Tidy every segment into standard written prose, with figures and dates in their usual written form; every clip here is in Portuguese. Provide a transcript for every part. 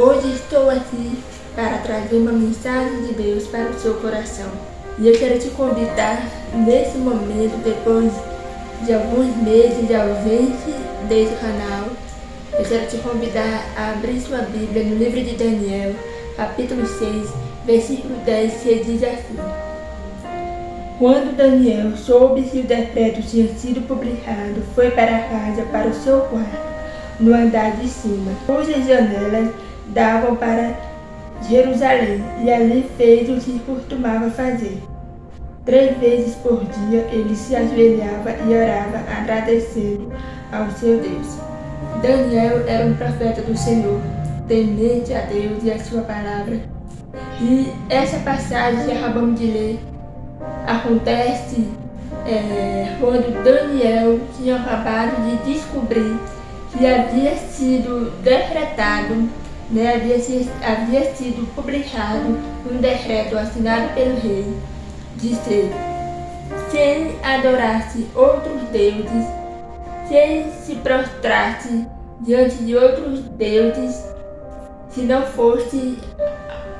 Hoje estou aqui para trazer uma mensagem de Deus para o seu coração. E eu quero te convidar, nesse momento, depois de alguns meses de ausência desse canal, eu quero te convidar a abrir sua Bíblia no livro de Daniel, capítulo 6, versículo 10, que diz assim: Quando Daniel soube que o decreto tinha sido publicado, foi para casa, para o seu quarto, no andar de cima, cujas janelas davam para Jerusalém, e ali fez o que costumava fazer. 3 vezes por dia ele se ajoelhava e orava, agradecendo ao seu Deus. Daniel era um profeta do Senhor, temente a Deus e a sua palavra. E essa passagem que acabamos de ler acontece quando Daniel tinha acabado de descobrir que havia sido decretado, havia sido publicado um decreto assinado pelo rei, de ser: quem adorasse outros deuses, quem se prostrasse diante de outros deuses, se não fosse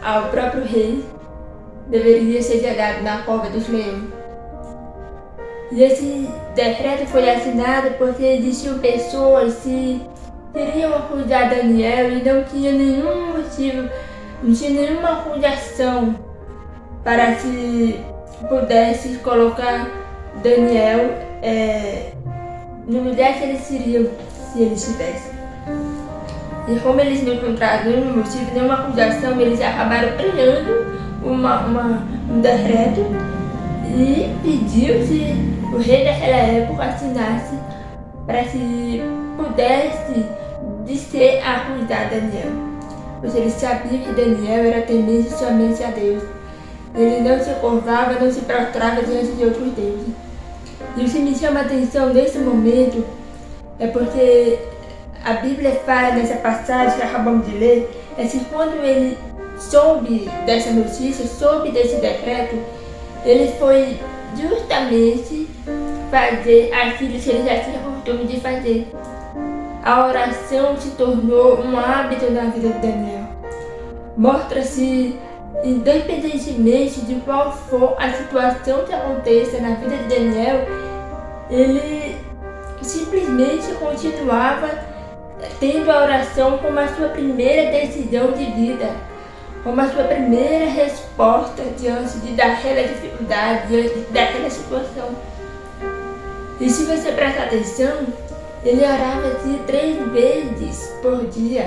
ao próprio rei, deveria ser jogado na cova dos leões. E esse decreto foi assinado porque existiam pessoas que queriam acusar Daniel e não tinha nenhum motivo, não tinha nenhuma acusação para que pudesse colocar Daniel no lugar que eles queriam, se eles tivessem. E como eles não encontraram nenhum motivo, nenhuma acusação, eles acabaram criando um decreto e pediu que o rei daquela época assinasse para que pudesse dizer a acusar Daniel. Pois eles sabiam que Daniel era temente somente a Deus. Ele não se curvava, não se prostrava diante de outros deuses. E o que me chama a atenção nesse momento é porque a Bíblia fala nessa passagem que acabamos de ler, é que quando ele soube dessa notícia, soube desse decreto, ele foi justamente fazer aquilo que ele já tinha costume de fazer. A oração se tornou um hábito na vida de Daniel. Mostra-se, independentemente de qual for a situação que aconteça na vida de Daniel, ele simplesmente continuava tendo a oração como a sua primeira decisão de vida, como a sua primeira resposta diante daquela dificuldade, diante daquela situação. E se você prestar atenção, ele orava assim 3 vezes por dia,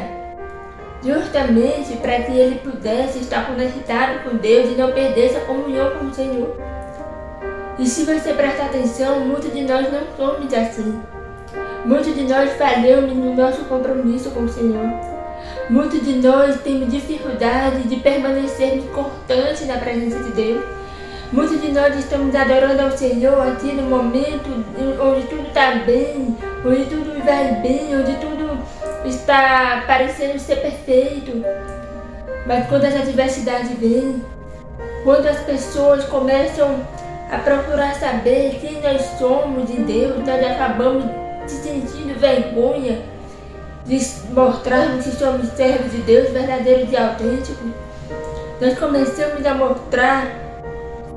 justamente para que ele pudesse estar conectado com Deus e não perdesse a comunhão com o Senhor. E se você prestar atenção, muitos de nós não somos assim. Muitos de nós falhamos no nosso compromisso com o Senhor. Muitos de nós temos dificuldade de permanecermos constantes na presença de Deus. Muitos de nós estamos adorando ao Senhor aqui no momento onde tudo está bem, onde tudo vai bem, onde tudo está parecendo ser perfeito. Mas quando as adversidades vêm, quando as pessoas começam a procurar saber quem nós somos em Deus, nós acabamos se sentindo vergonha de mostrarmos que somos servos de Deus verdadeiros e autênticos. Nós começamos a mostrar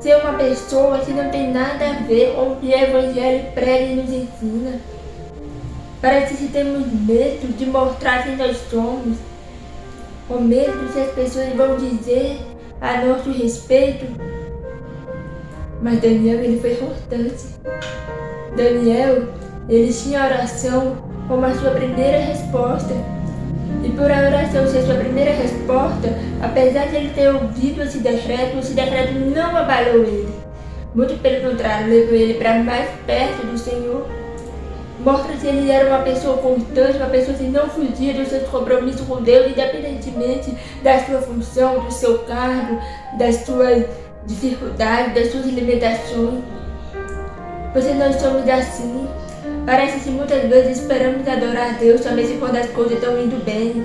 ser uma pessoa que não tem nada a ver com o que o Evangelho prega e nos ensina. Parece que temos medo de mostrar quem nós somos, com medo que as pessoas vão dizer a nosso respeito. Mas Daniel, ele foi constante. Daniel, ele tinha a oração como a sua primeira resposta. E por a oração ser sua primeira resposta, apesar de ele ter ouvido esse decreto não abalou ele. Muito pelo contrário, levou ele para mais perto do Senhor. Mostra que ele era uma pessoa constante, uma pessoa que não fugia dos seus compromissos com Deus, independentemente da sua função, do seu cargo, das suas dificuldades, das suas limitações. Porque nós somos assim. Parece que muitas vezes esperamos adorar a Deus somente quando as coisas estão indo bem.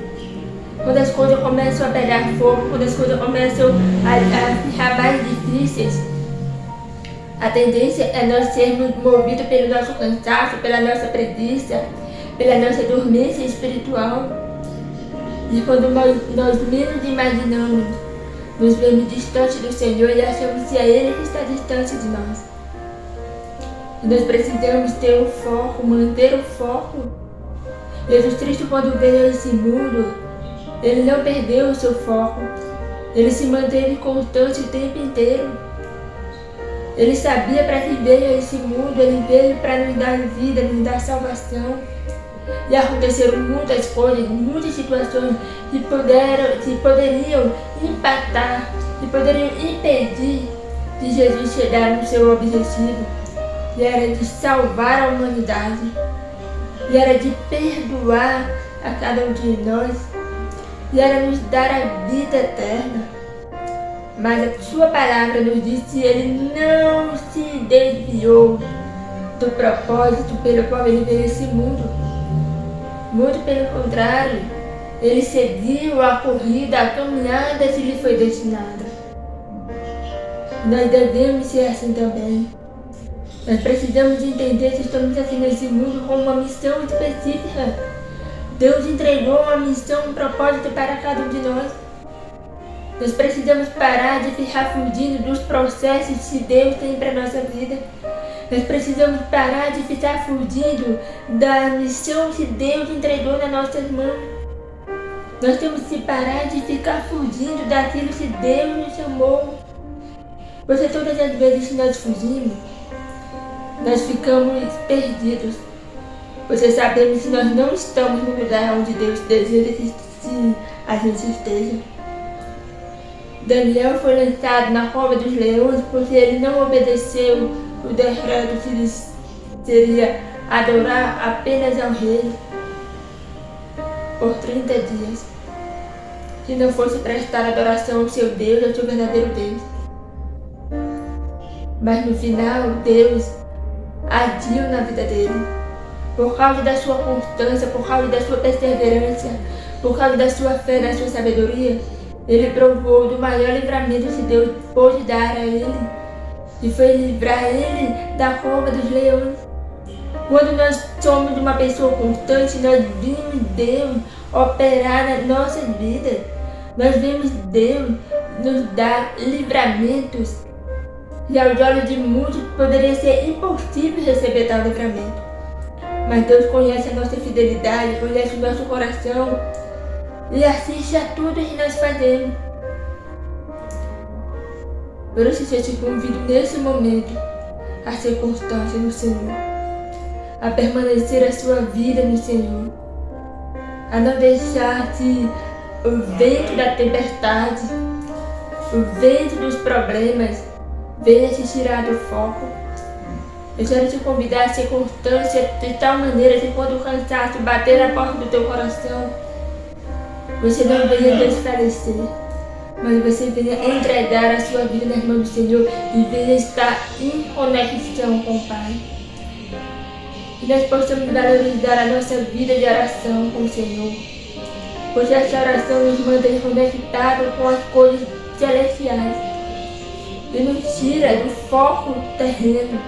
Quando as coisas começam a pegar fogo, quando as coisas começam a ficar mais difíceis. A tendência é nós sermos movidos pelo nosso cansaço, pela nossa preguiça, pela nossa dormência espiritual. E quando nós menos imaginamos, nos vemos distante do Senhor e achamos que é Ele que está distante de nós. E nós precisamos ter o foco, manter o foco. Jesus Cristo, quando veio a esse mundo, Ele não perdeu o seu foco. Ele se manteve constante o tempo inteiro. Ele sabia para que veio a esse mundo. Ele veio para nos dar vida, nos dar salvação. E aconteceram muitas coisas, muitas situações que poderiam impactar, que poderiam impedir de Jesus chegar no seu objetivo. E era de salvar a humanidade. E era de perdoar a cada um de nós. E era nos dar a vida eterna. Mas a sua palavra nos diz que ele não se desviou do propósito pelo qual ele veio a esse mundo. Muito pelo contrário, ele seguiu a corrida, a caminhada que lhe foi destinada. Nós devemos ser assim também. Nós precisamos entender que estamos aqui nesse mundo com uma missão específica. Deus entregou uma missão, um propósito para cada um de nós. Nós precisamos parar de ficar fugindo dos processos que Deus tem para a nossa vida. Nós precisamos parar de ficar fugindo da missão que Deus entregou nas nossas mãos. Nós temos que parar de ficar fugindo daquilo que Deus nos chamou. Porque todas as vezes que nós fugimos, nós ficamos perdidos. Porque sabemos que nós não estamos no lugar onde Deus deseja que a gente esteja. Daniel foi lançado na cova dos leões porque ele não obedeceu o decreto que lhe seria adorar apenas ao rei por 30 dias. Que não fosse prestar adoração ao seu Deus, ao seu verdadeiro Deus. Mas no final, Deus agiu na vida dele. Por causa da sua constância, por causa da sua perseverança, por causa da sua fé, da sua sabedoria, ele provou do maior livramento que Deus pôde dar a ele, e foi livrar ele da cova dos leões. Quando nós somos uma pessoa constante, nós vimos Deus operar nas nossas vidas. Nós vemos Deus nos dar livramentos. E aos olhos de muitos poderia ser impossível receber tal livramento. Mas Deus conhece a nossa fidelidade, conhece o nosso coração e assiste a tudo que nós fazemos. Por isso eu te convido nesse momento a ser constante no Senhor, a permanecer a sua vida no Senhor, a não deixar que o vento da tempestade, o vento dos problemas venha te tirar do foco. Eu quero te convidar a ser constante de tal maneira que quando o cansaço bater na porta do teu coração, você não venha desfalecer, mas você venha entregar a sua vida nas mãos do Senhor e venha estar em conexão com o Pai. Que nós possamos valorizar a nossa vida de oração com o Senhor, pois essa oração nos mantém conectados com as coisas celestiais e nos tira do foco terreno,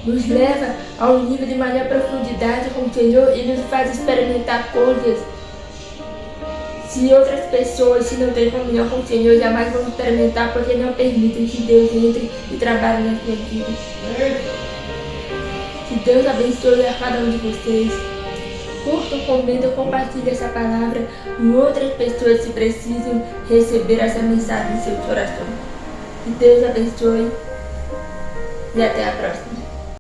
nos leva a um nível de maior profundidade com o Senhor e nos faz experimentar coisas se outras pessoas, se não têm comunhão com o Senhor, jamais vão experimentar, porque não permitem que Deus entre e trabalhe nas suas vidas. Que Deus abençoe a cada um de vocês. Curtam, comentam, compartilhem essa palavra com outras pessoas que precisam receber essa mensagem em seu coração. Que Deus abençoe e até a próxima.